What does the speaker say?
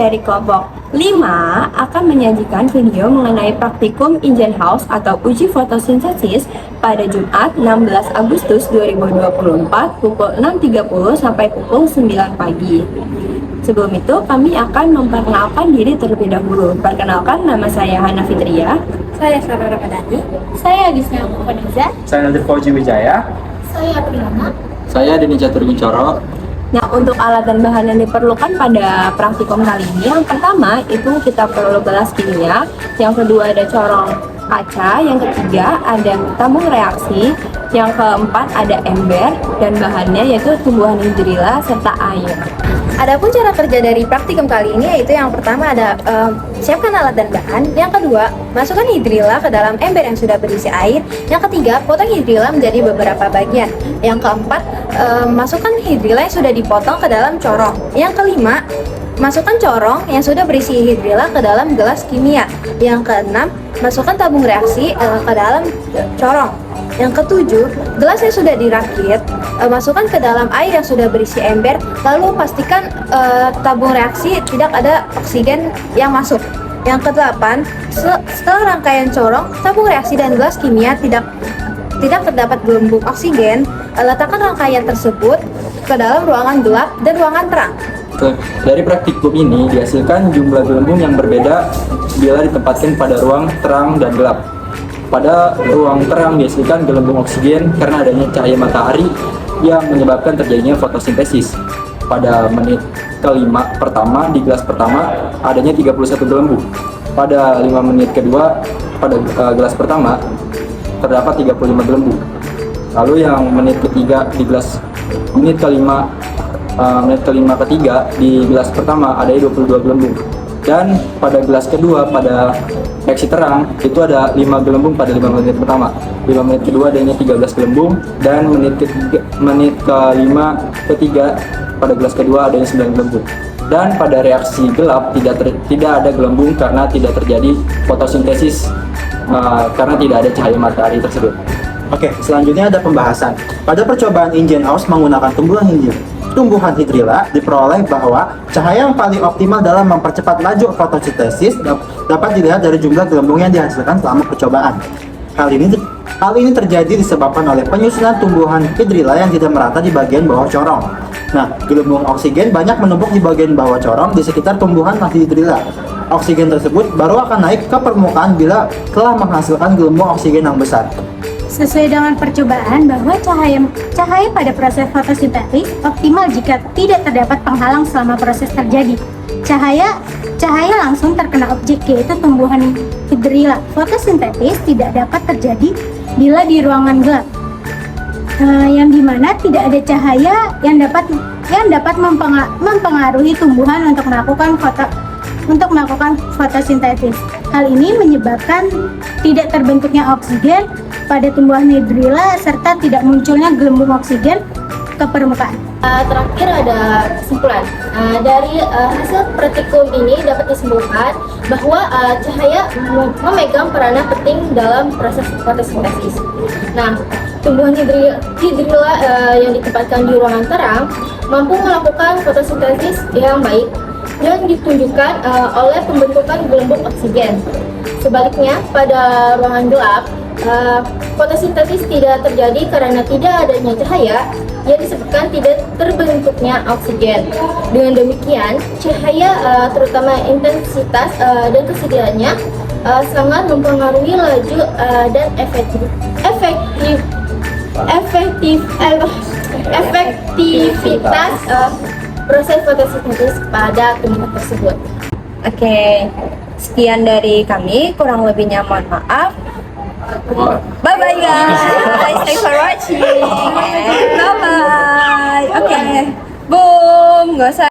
dari kelompok 5 akan menyajikan video mengenai praktikum Engine House atau uji fotosintesis pada Jumat 16 Agustus 2024 pukul 6.30 sampai pukul 9 pagi. Sebelum itu, kami akan memperkenalkan diri terlebih dahulu. Perkenalkan, nama saya Hana Fitria. Saya Sarah Ramadhani. Saya Adisnya Fadiza. Saya Nadir Fauzi Wijaya. Saya Priyana. Saya Deni Catur Kuncoro. Nah, untuk alat dan bahan yang diperlukan pada praktikum kali ini, yang pertama itu kita perlu gelas kimia, yang kedua ada corong kaca, yang ketiga ada tabung reaksi, yang keempat ada ember, dan bahannya yaitu tumbuhan hidrilla serta air. Adapun cara kerja dari praktikum kali ini yaitu yang pertama ada siapkan alat dan bahan, yang kedua masukkan hidrilla ke dalam ember yang sudah berisi air, yang ketiga potong hidrilla menjadi beberapa bagian, yang keempat masukkan hidrilla yang sudah dipotong ke dalam corong, yang kelima masukkan corong yang sudah berisi hidrilla ke dalam gelas kimia, yang keenam masukkan tabung reaksi ke dalam corong, yang ketujuh gelas yang sudah dirakit masukkan ke dalam air yang sudah berisi ember, lalu pastikan tabung reaksi tidak ada oksigen yang masuk. Yang kedelapan, setelah rangkaian corong, tabung reaksi dan gelas kimia tidak terdapat gelembung oksigen, letakkan rangkaian tersebut ke dalam ruangan gelap dan ruangan terang. Dari praktikum ini dihasilkan jumlah gelembung yang berbeda bila ditempatkan pada ruang terang dan gelap. Pada ruang terang dihasilkan gelembung oksigen karena adanya cahaya matahari yang menyebabkan terjadinya fotosintesis. Pada menit kelima pertama di gelas pertama adanya 31 gelembung. Pada 5 menit kedua pada gelas pertama terdapat 35 gelembung. Lalu yang menit ketiga di gelas menit kelima ketiga di gelas pertama ada 22 gelembung. Dan pada gelas kedua pada reaksi terang itu ada 5 gelembung pada 5 menit pertama. 5 menit kedua adanya 13 gelembung, dan menit kelima ketiga pada gelas kedua adanya 9 gelembung. Dan pada reaksi gelap tidak ada gelembung karena tidak terjadi fotosintesis karena tidak ada cahaya matahari tersebut. Oke, selanjutnya ada pembahasan. Pada percobaan Engine House menggunakan tumbuhan hidrilla diperoleh bahwa cahaya yang paling optimal dalam mempercepat laju fotosintesis dapat dilihat dari jumlah gelembung yang dihasilkan selama percobaan. Hal ini terjadi disebabkan oleh penyusunan tumbuhan hidrilla yang tidak merata di bagian bawah corong. Nah, gelembung oksigen banyak menumpuk di bagian bawah corong di sekitar tumbuhan hidrilla. Oksigen tersebut baru akan naik ke permukaan bila telah menghasilkan gelembung oksigen yang besar. Sesuai dengan percobaan bahwa cahaya pada proses fotosintesis optimal jika tidak terdapat penghalang selama proses terjadi. Cahaya langsung terkena objek yaitu tumbuhan hidrilla. Fotosintesis tidak dapat terjadi bila di ruangan gelap, yang dimana tidak ada cahaya yang dapat mempengaruhi tumbuhan untuk melakukan fotosintesis. Hal ini menyebabkan tidak terbentuknya oksigen pada tumbuhan hidrilla serta tidak munculnya gelembung oksigen ke permukaan. Terakhir ada kesimpulan. Dari hasil praktikum ini dapat disimpulkan bahwa cahaya memegang peranan penting dalam proses fotosintesis. Nah, tumbuhan hidrilla yang ditempatkan di ruangan terang mampu melakukan fotosintesis yang baik yang ditunjukkan oleh pembentukan gelembung oksigen. Sebaliknya, pada ruangan gelap, fotosintesis tidak terjadi karena tidak adanya cahaya yang disebabkan tidak terbentuknya oksigen. Dengan demikian, cahaya terutama intensitas dan kesediaannya sangat mempengaruhi laju dan efektivitas proses fotosintesis pada tumbuhan tersebut. Oke, sekian dari kami, kurang lebihnya mohon maaf. Bye bye guys, thanks for watching. Bye bye. Oke, boom, nggak usah.